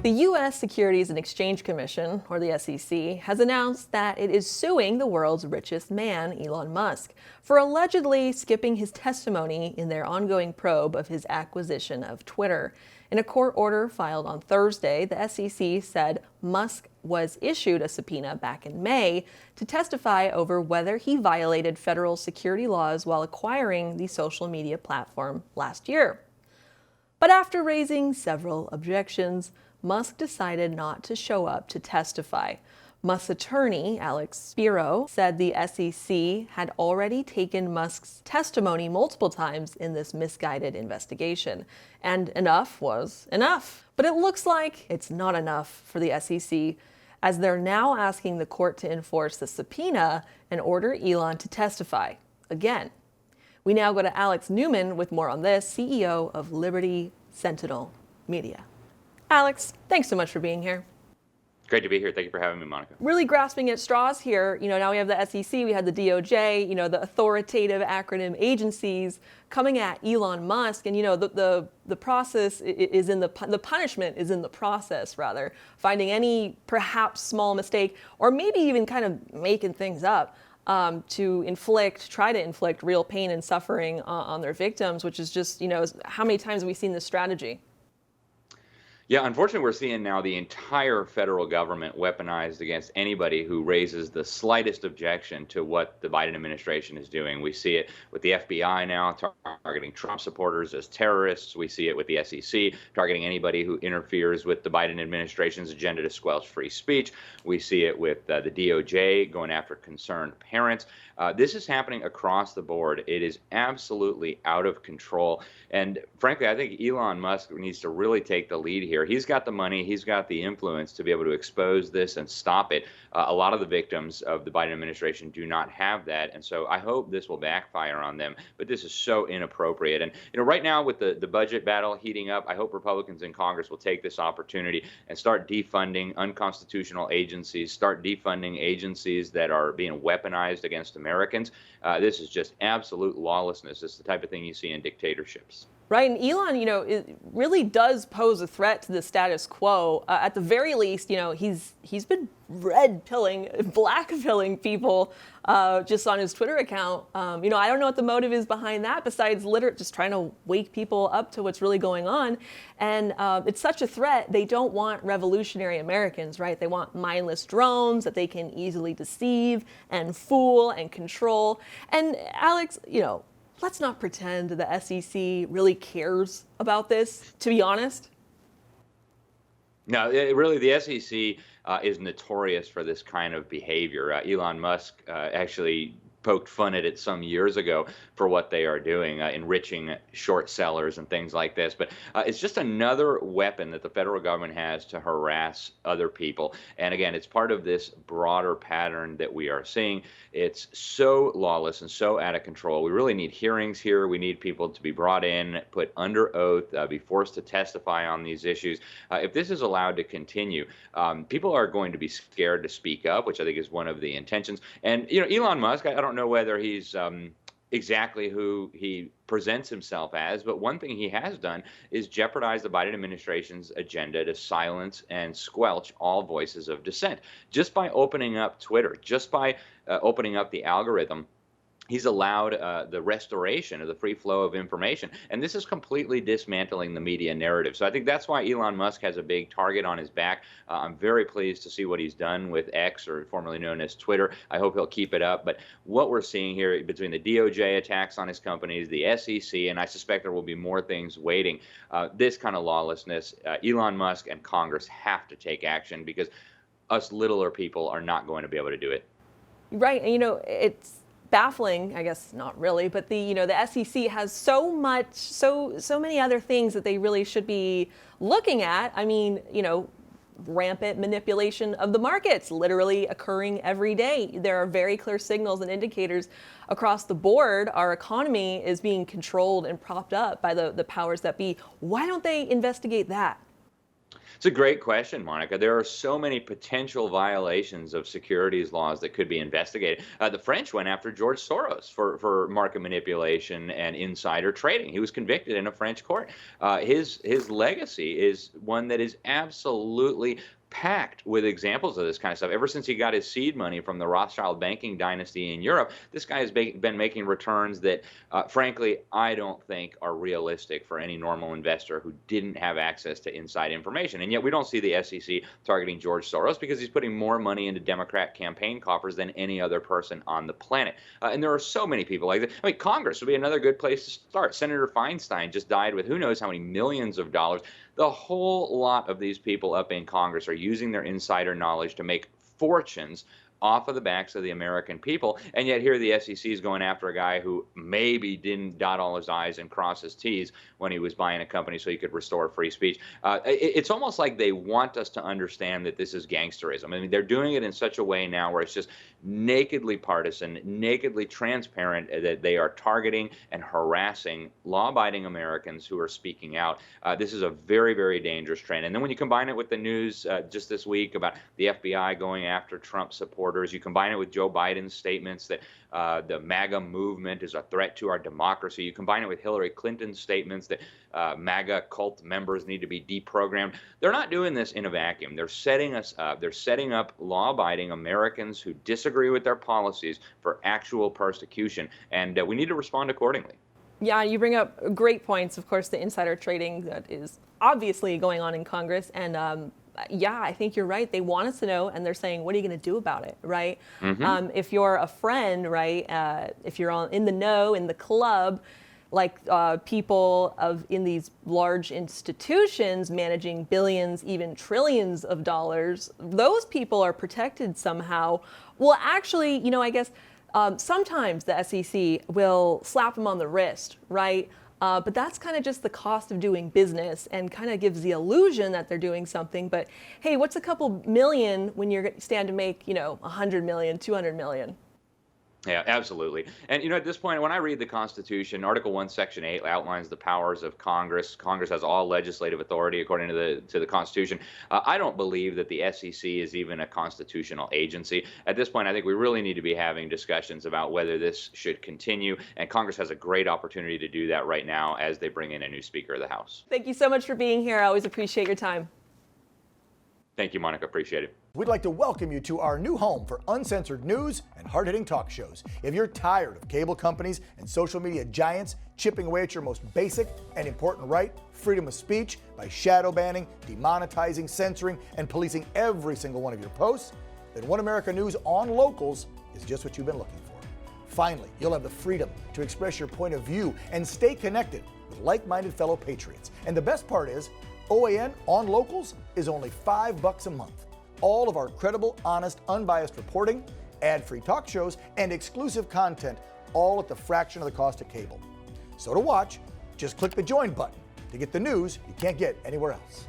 The U.S. Securities and Exchange Commission, or the SEC, has announced that it is suing the world's richest man, Elon Musk, for allegedly skipping his testimony in their ongoing probe of his acquisition of Twitter. In a court order filed on Thursday, the SEC said Musk was issued a subpoena back in May to testify over whether he violated federal security laws while acquiring the social media platform last year. But after raising several objections, Musk decided not to show up to testify. Musk's attorney, Alex Newman, said the SEC had already taken Musk's testimony multiple times in this misguided investigation, and enough was enough. But it looks like it's not enough for the SEC, as they're now asking the court to enforce the subpoena and order Elon to testify again. We now go to Alex Newman with more on this, CEO of Liberty Sentinel Media. Alex, thanks so much for being here. Great to be here. Thank you for having me, Monica. Really grasping at straws here. Now we have the SEC, we had the DOJ, the authoritative acronym agencies coming at Elon Musk. And, the process is in the punishment is in the process, rather. Finding any perhaps small mistake, or maybe even kind of making things up to try to inflict real pain and suffering on their victims, which is just, how many times have we seen this strategy? Yeah, unfortunately, we're seeing now the entire federal government weaponized against anybody who raises the slightest objection to what the Biden administration is doing. We see it with the FBI now targeting Trump supporters as terrorists. We see it with the SEC targeting anybody who interferes with the Biden administration's agenda to squelch free speech. We see it with the DOJ going after concerned parents. This is happening across the board. It is absolutely out of control. And frankly, I think Elon Musk needs to really take the lead here. He's got the money, he's got the influence to be able to expose this and stop it. A lot of the victims of the Biden administration do not have that. And so I hope this will backfire on them. But this is so inappropriate. And right now with the budget battle heating up, I hope Republicans in Congress will take this opportunity and start defunding unconstitutional agencies, start defunding agencies that are being weaponized against Americans. This is just absolute lawlessness. It's the type of thing you see in dictatorships. Right, and Elon, it really does pose a threat to the status quo. At the very least, he's been red-pilling, black-pilling people just on his Twitter account. I don't know what the motive is behind that, besides just trying to wake people up to what's really going on. And it's such a threat. They don't want revolutionary Americans, right? They want mindless drones that they can easily deceive and fool and control. And Alex, let's not pretend the SEC really cares about this, to be honest. No, really, the SEC is notorious for this kind of behavior. Elon Musk actually poked fun at it some years ago for what they are doing, enriching short sellers and things like this. But it's just another weapon that the federal government has to harass other people. And again, it's part of this broader pattern that we are seeing. It's so lawless and so out of control. We really need hearings here. We need people to be brought in, put under oath, be forced to testify on these issues. If this is allowed to continue, people are going to be scared to speak up, which I think is one of the intentions. And, Elon Musk, I don't know whether he's exactly who he presents himself as, but one thing he has done is jeopardize the Biden administration's agenda to silence and squelch all voices of dissent. Just by opening up Twitter, just by opening up the algorithm, he's allowed the restoration of the free flow of information. And this is completely dismantling the media narrative. So I think that's why Elon Musk has a big target on his back. I'm very pleased to see what he's done with X, or formerly known as Twitter. I hope he'll keep it up. But what we're seeing here between the DOJ attacks on his companies, the SEC, and I suspect there will be more things waiting, this kind of lawlessness, Elon Musk and Congress have to take action, because us littler people are not going to be able to do it. Right. And, it's baffling, I guess not really, but the SEC has so many other things that they really should be looking at. I mean, rampant manipulation of the markets literally occurring every day. There are very clear signals and indicators across the board. Our economy is being controlled and propped up by the powers that be. Why don't they investigate that? It's a great question, Monica. There are so many potential violations of securities laws that could be investigated. The French went after George Soros for market manipulation and insider trading. He was convicted in a French court. His legacy is one that is absolutely packed with examples of this kind of stuff. Ever since he got his seed money from the Rothschild banking dynasty in Europe, this guy has been making returns that, frankly, I don't think are realistic for any normal investor who didn't have access to inside information. And yet we don't see the SEC targeting George Soros because he's putting more money into Democrat campaign coffers than any other person on the planet. And there are so many people like that. I mean, Congress would be another good place to start. Senator Feinstein just died with who knows how many millions of dollars. The whole lot of these people up in Congress are using their insider knowledge to make fortunes off of the backs of the American people. And yet here the SEC is going after a guy who maybe didn't dot all his I's and cross his T's when he was buying a company so he could restore free speech. It's almost like they want us to understand that this is gangsterism. I mean, they're doing it in such a way now where it's just nakedly partisan, nakedly transparent, that they are targeting and harassing law-abiding Americans who are speaking out. This is a very, very dangerous trend. And then when you combine it with the news just this week about the FBI going after Trump supporters, you combine it with Joe Biden's statements that the MAGA movement is a threat to our democracy. You combine it with Hillary Clinton's statements that MAGA cult members need to be deprogrammed. They're not doing this in a vacuum. They're setting us up. They're setting up law-abiding Americans who disagree with their policies for actual persecution, and we need to respond accordingly. Yeah, you bring up great points. Of course, the insider trading that is obviously going on in Congress, and yeah, I think you're right. They want us to know, and they're saying, what are you going to do about it, right? Mm-hmm. If you're a friend, right, if you're in the know, in the club, like people in these large institutions managing billions, even trillions of dollars, those people are protected somehow. Well, actually, I guess sometimes the SEC will slap them on the wrist, right? But that's kind of just the cost of doing business and kind of gives the illusion that they're doing something. But hey, what's a couple million when you stand to make, 100 million, 200 million? Yeah, absolutely. And, at this point, when I read the Constitution, Article 1, Section 8 outlines the powers of Congress. Congress has all legislative authority according to the Constitution. I don't believe that the SEC is even a constitutional agency. At this point, I think we really need to be having discussions about whether this should continue. And Congress has a great opportunity to do that right now as they bring in a new Speaker of the House. Thank you so much for being here. I always appreciate your time. Thank you, Monica. Appreciate it. We'd like to welcome you to our new home for uncensored news and hard-hitting talk shows. If you're tired of cable companies and social media giants chipping away at your most basic and important right, freedom of speech, by shadow banning, demonetizing, censoring, and policing every single one of your posts, then One America News on Locals is just what you've been looking for. Finally, you'll have the freedom to express your point of view and stay connected with like-minded fellow patriots. And the best part is, OAN on Locals is only $5 a month. All of our credible, honest, unbiased reporting, ad-free talk shows, and exclusive content, all at the fraction of the cost of cable. So to watch, just click the join button to get the news you can't get anywhere else.